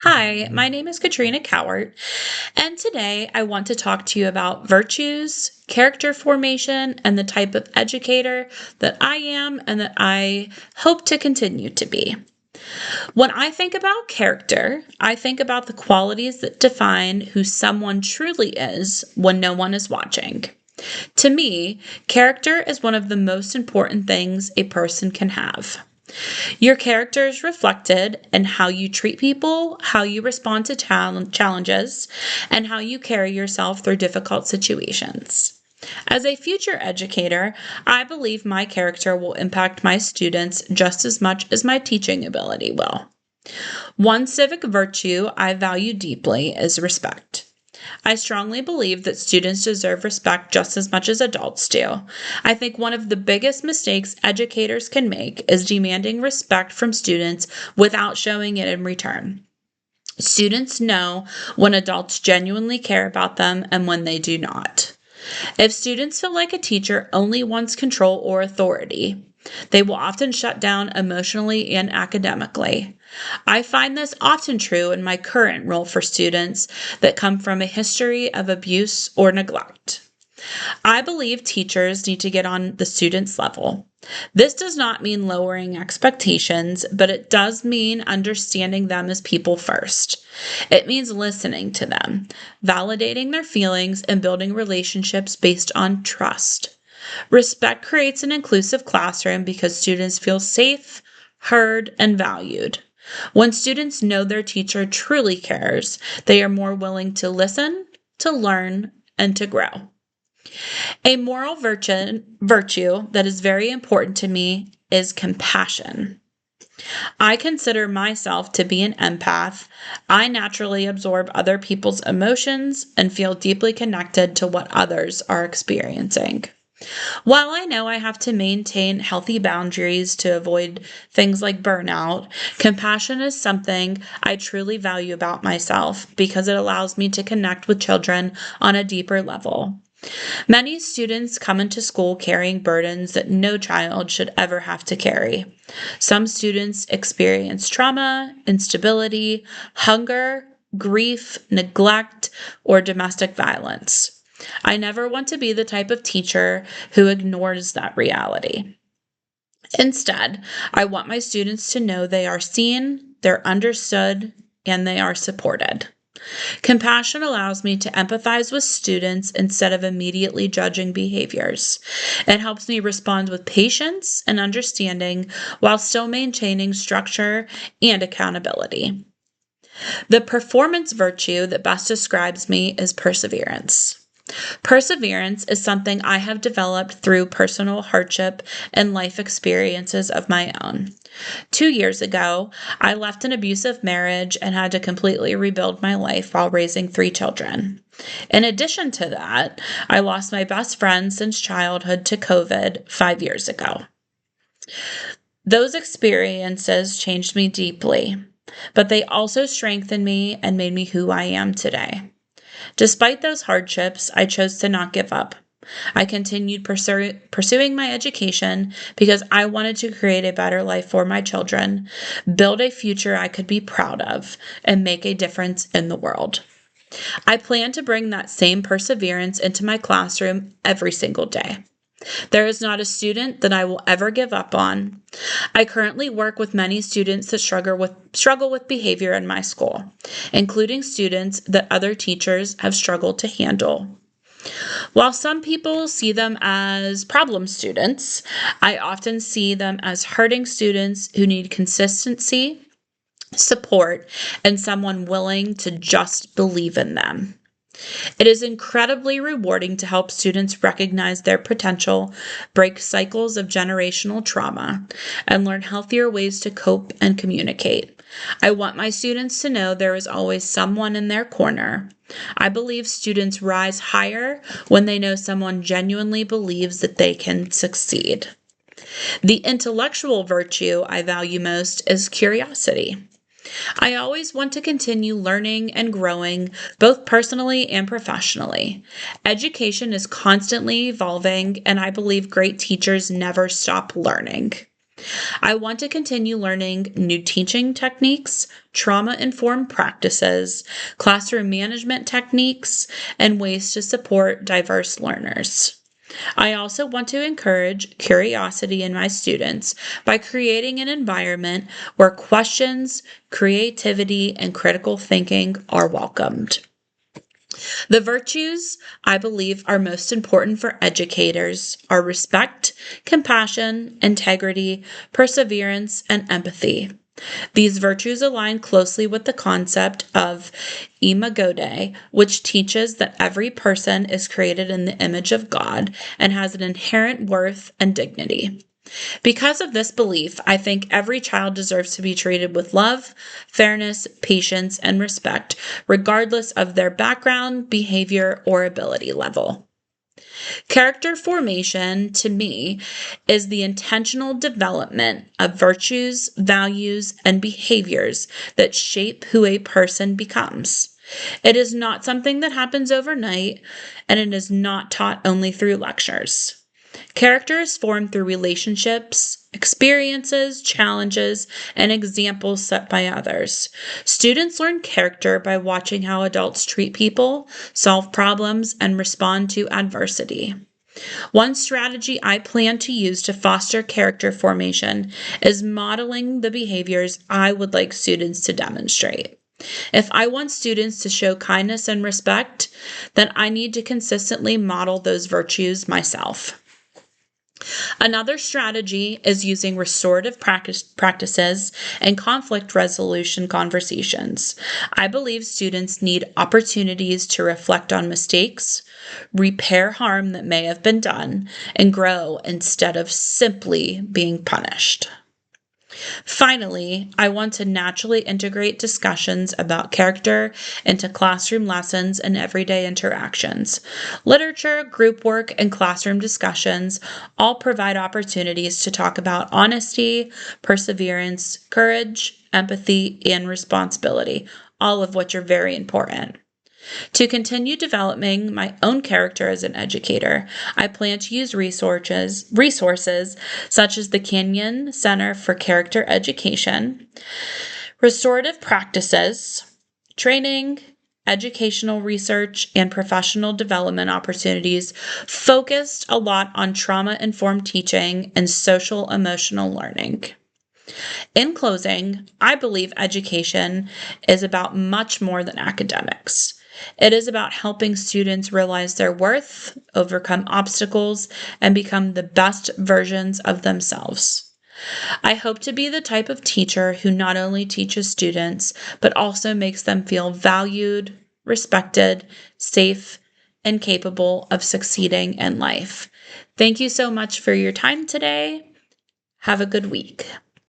Hi, my name is Katrina Cowart, and today I want to talk to you about virtues, character formation, and the type of educator that I am and that I hope to continue to be. When I think about character, I think about the qualities that define who someone truly is when no one is watching. To me, character is one of the most important things a person can have. Your character is reflected in how you treat people, how you respond to challenges, and how you carry yourself through difficult situations. As a future educator, I believe my character will impact my students just as much as my teaching ability will. One civic virtue I value deeply is respect. I strongly believe that students deserve respect just as much as adults do. I think one of the biggest mistakes educators can make is demanding respect from students without showing it in return. Students know when adults genuinely care about them and when they do not. If students feel like a teacher only wants control or authority, they will often shut down emotionally and academically. I find this often true in my current role for students that come from a history of abuse or neglect. I believe teachers need to get on the student's level. This does not mean lowering expectations, but it does mean understanding them as people first. It means listening to them, validating their feelings, and building relationships based on trust. Respect creates an inclusive classroom because students feel safe, heard, and valued. When students know their teacher truly cares, they are more willing to listen, to learn, and to grow. A moral virtue that is very important to me is compassion. I consider myself to be an empath. I naturally absorb other people's emotions and feel deeply connected to what others are experiencing. While I know I have to maintain healthy boundaries to avoid things like burnout, compassion is something I truly value about myself because it allows me to connect with children on a deeper level. Many students come into school carrying burdens that no child should ever have to carry. Some students experience trauma, instability, hunger, grief, neglect, or domestic violence. I never want to be the type of teacher who ignores that reality. Instead, I want my students to know they are seen, they're understood, and they are supported. Compassion allows me to empathize with students instead of immediately judging behaviors. It helps me respond with patience and understanding while still maintaining structure and accountability. The performance virtue that best describes me is perseverance. Perseverance is something I have developed through personal hardship and life experiences of my own. 2 years ago, I left an abusive marriage and had to completely rebuild my life while raising three children. In addition to that, I lost my best friend since childhood to COVID 5 years ago. Those experiences changed me deeply, but they also strengthened me and made me who I am today. Despite those hardships, I chose to not give up. I continued pursuing my education because I wanted to create a better life for my children, build a future I could be proud of, and make a difference in the world. I plan to bring that same perseverance into my classroom every single day. There is not a student that I will ever give up on. I currently work with many students that struggle with behavior in my school, including students that other teachers have struggled to handle. While some people see them as problem students, I often see them as hurting students who need consistency, support, and someone willing to just believe in them. It is incredibly rewarding to help students recognize their potential, break cycles of generational trauma, and learn healthier ways to cope and communicate. I want my students to know there is always someone in their corner. I believe students rise higher when they know someone genuinely believes that they can succeed. The intellectual virtue I value most is curiosity. I always want to continue learning and growing, both personally and professionally. Education is constantly evolving, and I believe great teachers never stop learning. I want to continue learning new teaching techniques, trauma-informed practices, classroom management techniques, and ways to support diverse learners. I also want to encourage curiosity in my students by creating an environment where questions, creativity, and critical thinking are welcomed. The virtues I believe are most important for educators are respect, compassion, integrity, perseverance, and empathy. These virtues align closely with the concept of imago, which teaches that every person is created in the image of God and has an inherent worth and dignity. Because of this belief, I think every child deserves to be treated with love, fairness, patience, and respect, regardless of their background, behavior, or ability level. Character formation, to me, is the intentional development of virtues, values, and behaviors that shape who a person becomes. It is not something that happens overnight, and it is not taught only through lectures. Character is formed through relationships, experiences, challenges, and examples set by others. Students learn character by watching how adults treat people, solve problems, and respond to adversity. One strategy I plan to use to foster character formation is modeling the behaviors I would like students to demonstrate. If I want students to show kindness and respect, then I need to consistently model those virtues myself. Another strategy is using restorative practices and conflict resolution conversations. I believe students need opportunities to reflect on mistakes, repair harm that may have been done, and grow instead of simply being punished. Finally, I want to naturally integrate discussions about character into classroom lessons and everyday interactions. Literature, group work, and classroom discussions all provide opportunities to talk about honesty, perseverance, courage, empathy, and responsibility, all of which are very important. To continue developing my own character as an educator, I plan to use resources such as the Kenyon Center for Character Education, restorative practices, training, educational research, and professional development opportunities focused a lot on trauma-informed teaching and social emotional learning. In closing, I believe education is about much more than academics. It is about helping students realize their worth, overcome obstacles, and become the best versions of themselves. I hope to be the type of teacher who not only teaches students, but also makes them feel valued, respected, safe, and capable of succeeding in life. Thank you so much for your time today. Have a good week.